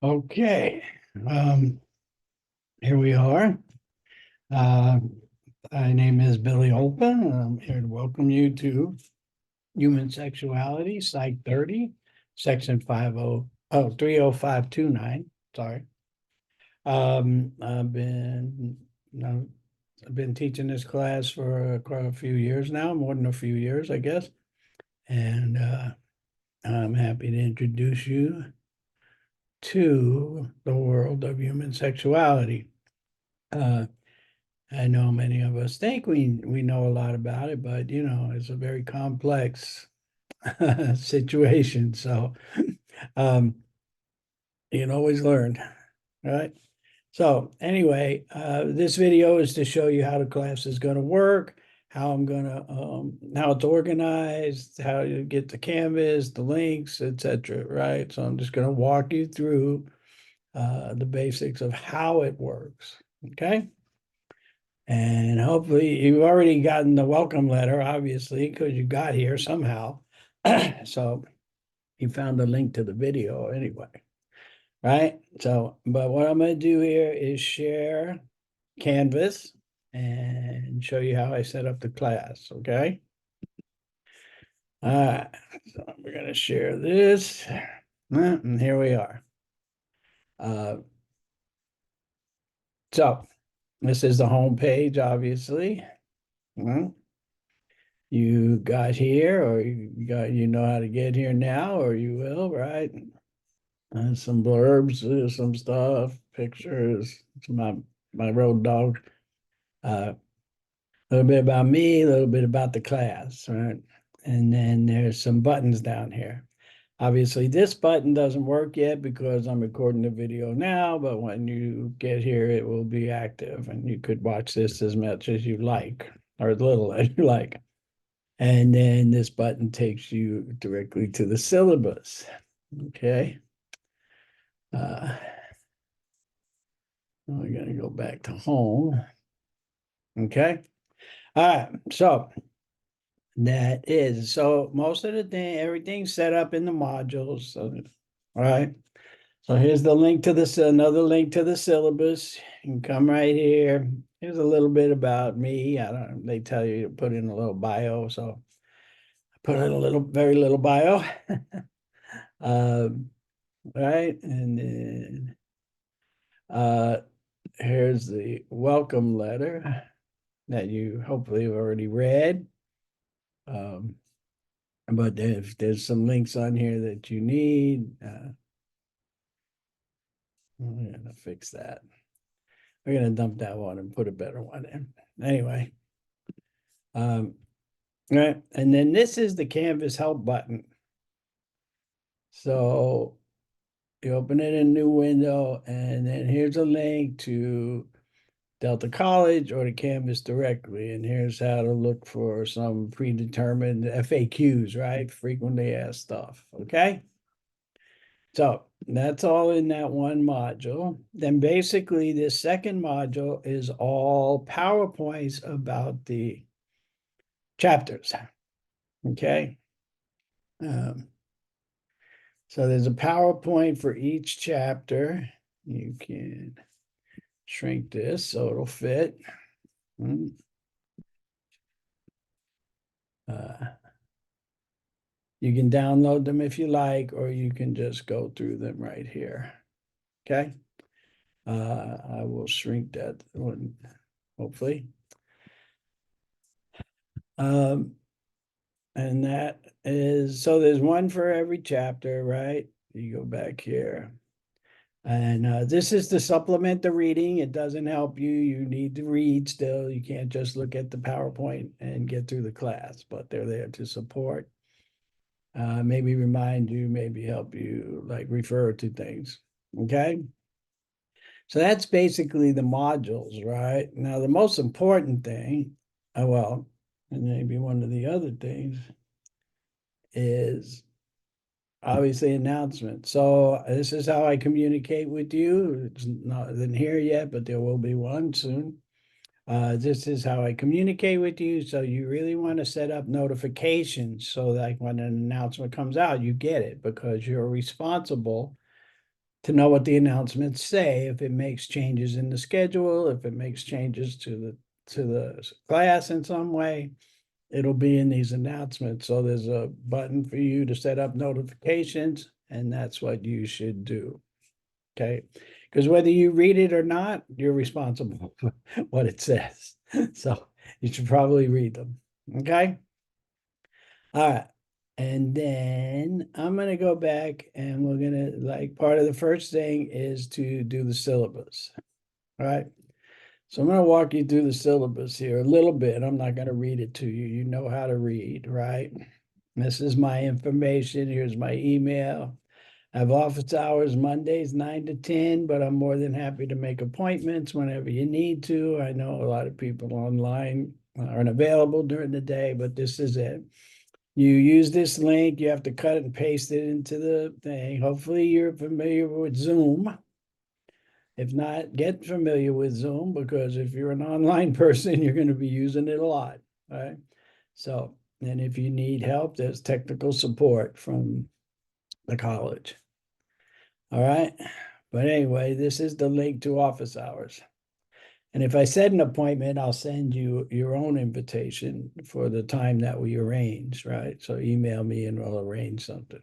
Okay, um, here we are. Uh, my name is Billy Olpen, and I'm here to welcome you to Human Sexuality, Psych 30, Section 30529. Sorry. I've been, you know, I've been teaching this class for quite a few years now, more than a few years, I guess. And I'm happy to introduce you to the world of human sexuality. Uh, I know many of us think we know a lot about it, but it's a very complex situation. So um, you can always learn, right? So anyway, this video is to show you how the class is going to work, how it's organized, how you get the Canvas, the links, etc. Right? So I'm just going to walk you through the basics of how it works. Okay. And hopefully you've already gotten the welcome letter, obviously, because you got here somehow. So you found the link to the video anyway, right? So, but what I'm going to do here is share Canvas and show you how I set up the class, okay? All right, so we're going to share this. And here we are. Uh, so this is the home page, obviously. Well, you got here, or you know how to get here now, or you will, right? Some blurbs, some stuff, pictures, my road dog. A little bit about me, a little bit about the class, right? And then there's some buttons down here. Obviously, this button doesn't work yet because I'm recording the video now, but when you get here, it will be active, and you could watch this as much as you like, or as little as you like. And then this button takes you directly to the syllabus. Okay. Uh, we're going to go back to home. Okay. All right. So most of the thing, everything's set up in the modules. So, all right. So here's the link to this, another link to the syllabus. You can come right here. Here's a little bit about me. I don't, they tell you to put in a little bio. So I put in very little bio. um, right. And then uh, here's the welcome letter that you hopefully have already read. Um, but there's some links on here that you need. I'm gonna fix that. We're gonna dump that one and put a better one in. Anyway, right, and then this is the Canvas help button. So you open it in a new window, and then here's a link to Delta College or to Canvas directly. And here's how to look for some predetermined FAQs, right? Frequently asked stuff. Okay. So that's all in that one module. Then basically this second module is all PowerPoints about the chapters. Okay. Um, so there's a PowerPoint for each chapter. You can shrink this so it'll fit. You can download them if you like, or you can just go through them right here. Okay. I will shrink that one, hopefully. And that is, so there's one for every chapter, right? You go back here. And this is to supplement the reading. It doesn't help you. You need to read still. You can't just look at the PowerPoint and get through the class, but they're there to support. Maybe remind you, maybe help you, like refer to things. Okay. So that's basically the modules, right? Now, the most important thing, well, and maybe one of the other things is obviously announcement. So this is how I communicate with you. It's not in here yet, but there will be one soon. This is how I communicate with you. So you really want to set up notifications so that when an announcement comes out, you get it because you're responsible to know what the announcements say, if it makes changes in the schedule, if it makes changes to the class in some way, it'll be in these announcements. So there's a button for you to set up notifications, and that's what you should do. Okay, because whether you read it or not, you're responsible for what it says. So you should probably read them. Okay. All right. And then I'm going to go back and we're going to, like, part of the first thing is to do the syllabus. All right. So I'm going to walk you through the syllabus here a little bit. I'm not going to read it to you. You know how to read, right? This is my information. Here's my email. I have office hours Mondays 9 to 10, but I'm more than happy to make appointments whenever you need to. I know a lot of people online aren't available during the day, but this is it. You use this link, you have to cut it and paste it into the thing. Hopefully you're familiar with Zoom. If not, get familiar with Zoom, because if you're an online person, you're going to be using it a lot, right? So, and if you need help, there's technical support from the college. All right. But anyway, this is the link to office hours. And if I set an appointment, I'll send you your own invitation for the time that we arrange, right? So email me and we'll arrange something.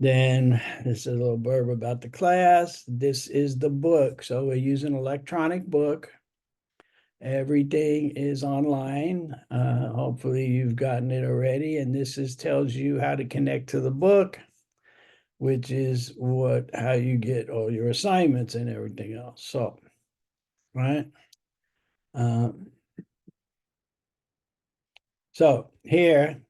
Then this is a little blurb about the class. This is the book. So we're using electronic book. Everything is online. Hopefully you've gotten it already. And this tells you how to connect to the book, which is how you get all your assignments and everything else. So, right. So here,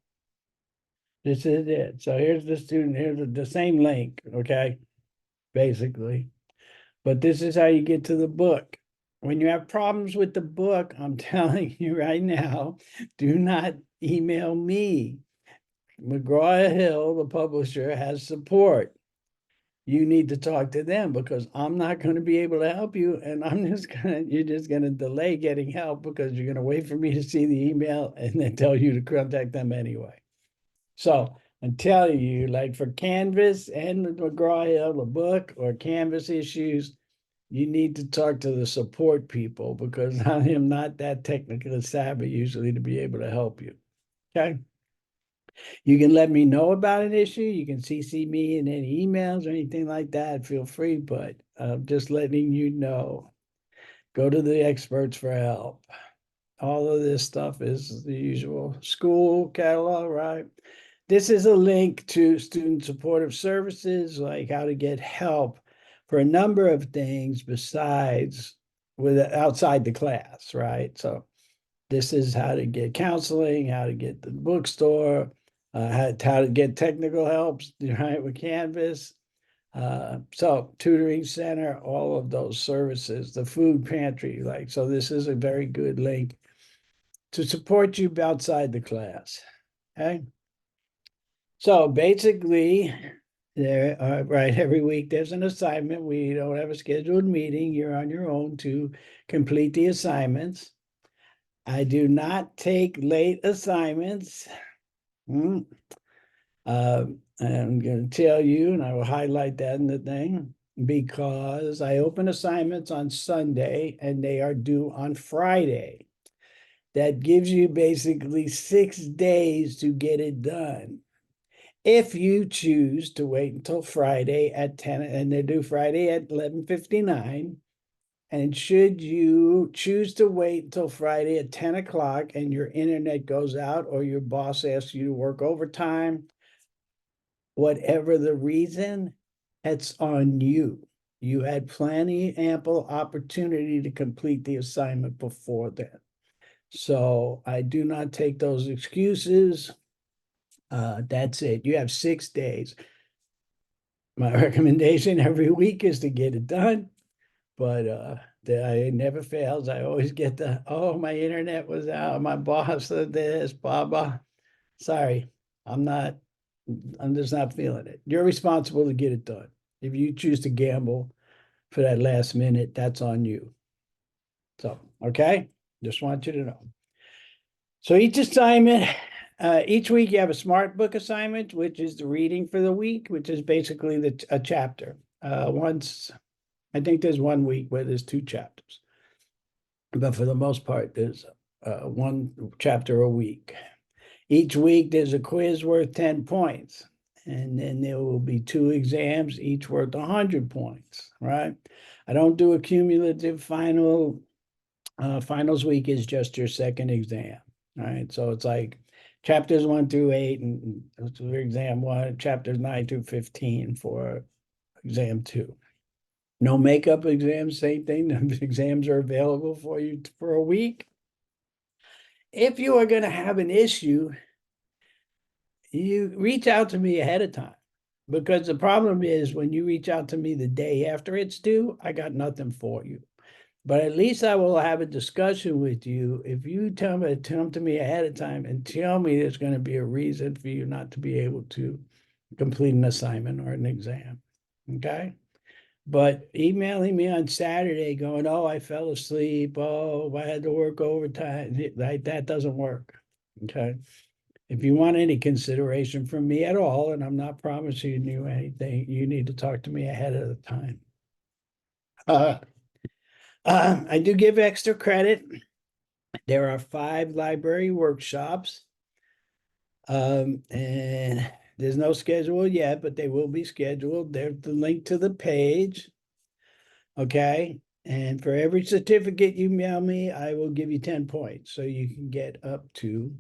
this is it. So here's the student, here's the same link, okay, basically. But this is how you get to the book. When you have problems with the book, I'm telling you right now, do not email me. McGraw-Hill, the publisher, has support. You need to talk to them, because I'm not going to be able to help you, and you're just gonna delay getting help because you're gonna wait for me to see the email and then tell you to contact them anyway. So I'm telling you, like for Canvas and McGraw-Hill, the book, or Canvas issues, you need to talk to the support people, because I am not that technically savvy usually to be able to help you. Okay. You can let me know about an issue. You can CC me in any emails or anything like that. Feel free, but I'm just letting you know. Go to the experts for help. All of this stuff is the usual school catalog, right? This is a link to student supportive services, like how to get help for a number of things besides outside the class, right? So this is how to get counseling, how to get the bookstore, how to get technical helps, right, with Canvas. So tutoring center, all of those services, the food pantry, like, so this is a very good link to support you outside the class. Okay. So basically, right, every week there's an assignment. We don't have a scheduled meeting. You're on your own to complete the assignments. I do not take late assignments. I'm going to tell you, and I will highlight that in the thing, because I open assignments on Sunday and they are due on Friday. That gives you basically 6 days to get it done. If you choose to wait until Friday at 10, and they're due Friday at 11:59, and should you choose to wait until Friday at 10 o'clock and your internet goes out, or your boss asks you to work overtime, whatever the reason, it's on you. You had plenty ample opportunity to complete the assignment before then. So I do not take those excuses. That's it. You have 6 days. My recommendation every week is to get it done, but it never fails. I always get oh, my internet was out, my boss said this, blah, blah. Sorry, I'm just not feeling it. You're responsible to get it done. If you choose to gamble for that last minute, that's on you. So, okay, just want you to know. So each assignment, each week you have a smart book assignment, which is the reading for the week, which is basically a chapter. once, I think there's 1 week where there's 2 chapters. But for the most part, there's 1 chapter a week. Each week there's a quiz worth 10 points. And then there will be 2 exams, each worth 100 points, right? I don't do a cumulative final. Finals week is just your second exam, right? So it's like chapters 1 through 8 and for exam 1, chapters 9 through 15 for exam 2. No makeup exams, same thing. The exams are available for you for a week. If you are going to have an issue, you reach out to me ahead of time, because the problem is when you reach out to me the day after it's due, I got nothing for you. But at least I will have a discussion with you if you come to me ahead of time and tell me there's going to be a reason for you not to be able to complete an assignment or an exam. Okay? But emailing me on Saturday going, oh, I fell asleep. Oh, I had to work overtime. That doesn't work. Okay? If you want any consideration from me at all, and I'm not promising you anything, you need to talk to me ahead of the time. I do give extra credit. There are 5 library workshops. And there's no schedule yet, but they will be scheduled. There's the link to the page. Okay. And for every certificate you mail me, I will give you 10 points. So you can get up to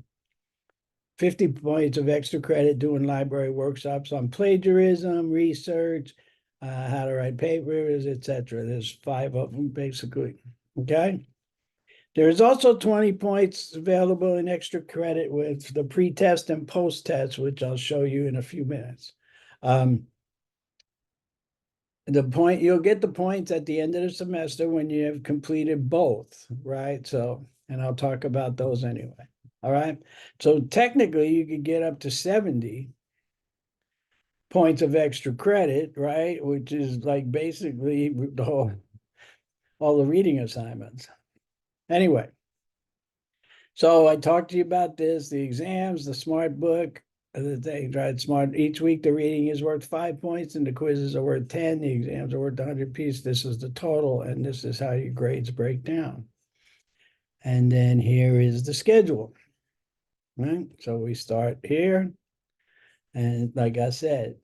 50 points of extra credit doing library workshops on plagiarism, research, how to write papers, etc. There's 5 of them basically. Okay. There is also 20 points available in extra credit with the pre-test and post-test, which I'll show you in a few minutes. You'll get the points at the end of the semester when you have completed both, right? So, and I'll talk about those anyway. All right. So technically you could get up to 70 points of extra credit, right? Which is like basically all the reading assignments. Anyway, so I talked to you about this, the exams, the smart book, the thing, right? Smart. Each week the reading is worth 5 points and the quizzes are worth 10. The exams are worth 100 piece. This is the total, and this is how your grades break down. And then here is the schedule, right? So we start here. And like I said,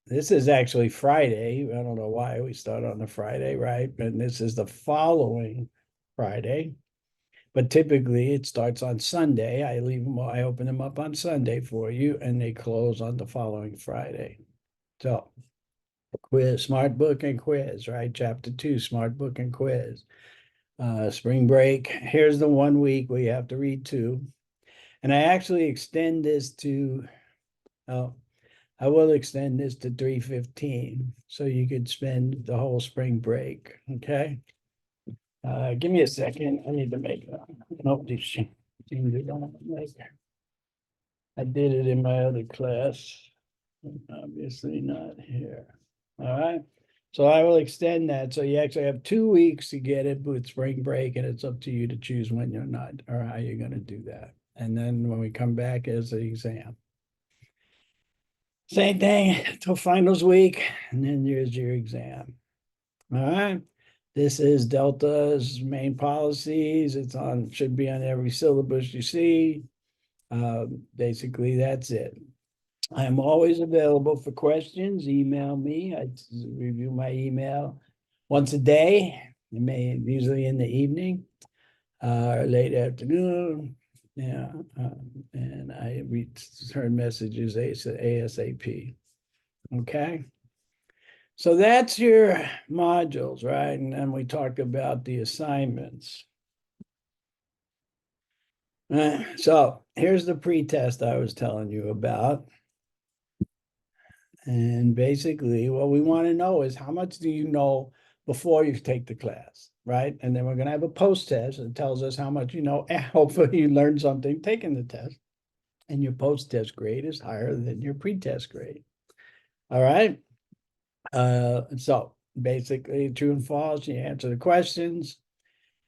this is actually Friday. I don't know why we start on the Friday, right? And this is the following Friday. But typically it starts on Sunday. I open them up on Sunday for you, and they close on the following Friday. So quiz, smart book and quiz, right? Chapter 2, smart book and quiz. Spring break. Here's the 1 week where you have to read 2. And I actually extend this to, I will extend this to 3:15, so you could spend the whole spring break, okay? Give me a second. I need to make nope, these seems to don't make. I did it in my other class. Obviously not here. All right. So I will extend that. So you actually have 2 weeks to get it with spring break, and it's up to you to choose when you're not or how you're going to do that. And then when we come back as the exam. Same thing till finals week, and then here's your exam. All right. This is Delta's main policies. It's on, should be on every syllabus you see. Basically, that's it. I'm always available for questions. Email me. I review my email once a day. Usually in the evening or late afternoon. Yeah, and I return messages ASAP. Okay. So that's your modules, right? And then we talk about the assignments. So here's the pretest I was telling you about. And basically what we want to know is how much do you know before you take the class, right? And then we're going to have a post-test that tells us how much you know, and hopefully you learned something taking the test. And your post-test grade is higher than your pretest grade. All right. So basically true and false, you answer the questions.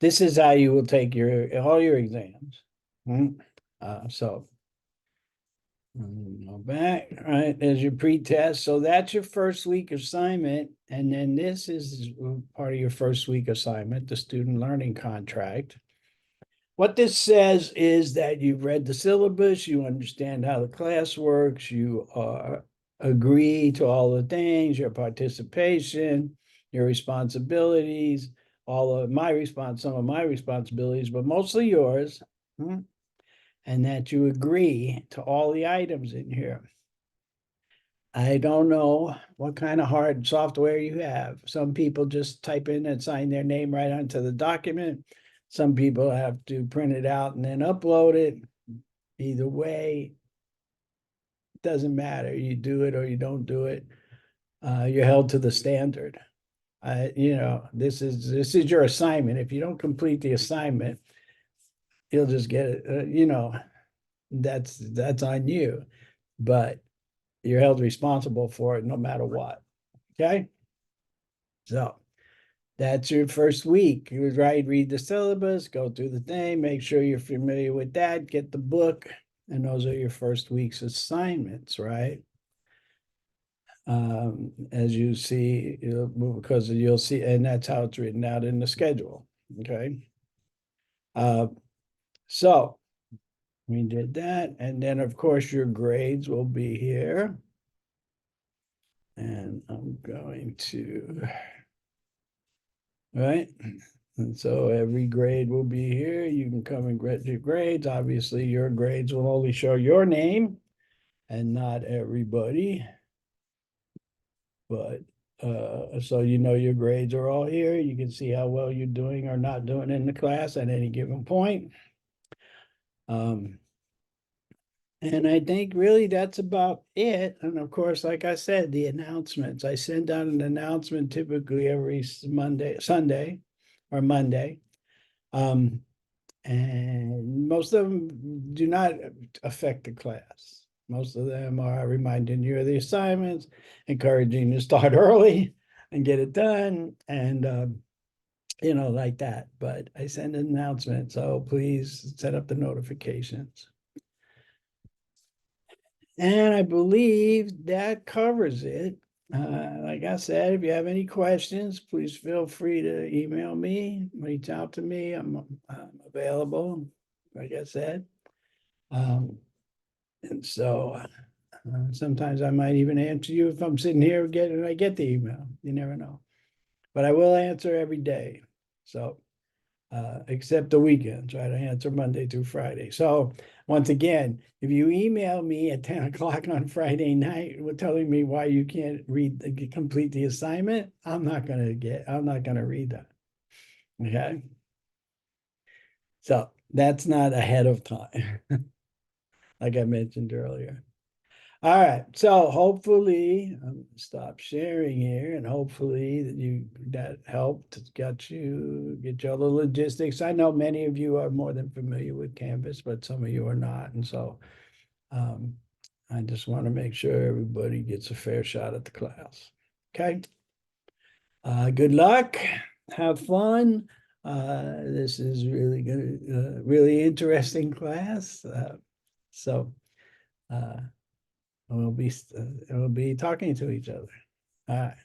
This is how you will take all your exams. So Go back, all right, there's your pre-test. So that's your first week assignment. And then this is part of your first week assignment, the student learning contract. What this says is that you've read the syllabus, you understand how the class works, you agree to all the things, your participation, your responsibilities, some of my responsibilities, but mostly yours. And that you agree to all the items in here. I don't know what kind of hard software you have. Some people just type in and sign their name right onto the document. Some people have to print it out and then upload it. Either way, it doesn't matter. You do it or you don't do it. You're held to the standard. This is your assignment. If you don't complete the assignment, you'll just get it. That's on you. But you're held responsible for it no matter what. Okay. So that's your first week. You read the syllabus, go through the thing, make sure you're familiar with that, get the book, and those are your first week's assignments, right? As you see, because you'll see, and that's how it's written out in the schedule. Okay. So we did that, and then of course your grades will be here. And I'm going to, right? And so every grade will be here. You can come and get your grades. Obviously, your grades will only show your name and not everybody. But so your grades are all here. You can see how well you're doing or not doing in the class at any given point. And I think really that's about it. And of course, like I said, the announcements. I send out an announcement typically every Sunday or Monday. And most of them do not affect the class. Most of them are reminding you of the assignments, encouraging you to start early and get it done, and like that. But I send an announcement, so please set up the notifications. And I believe that covers it. Like I said, if you have any questions, please feel free to email me, reach out to me. I'm available, like I said. And so sometimes I might even answer you if I'm sitting here and I get the email. You never know. But I will answer every day. So except the weekends, right? I answer Monday through Friday. So once again, if you email me at 10 o'clock on Friday night telling me why you can't complete the assignment, I'm not going to read that. Okay. So that's not ahead of time, like I mentioned earlier. All right, so hopefully stop sharing here, and hopefully that helped get you all the logistics. I know many of you are more than familiar with Canvas, but some of you are not, and so I just want to make sure everybody gets a fair shot at the class. Okay. Good luck. Have fun. This is really good, really interesting class. So. We'll be talking to each other. All right.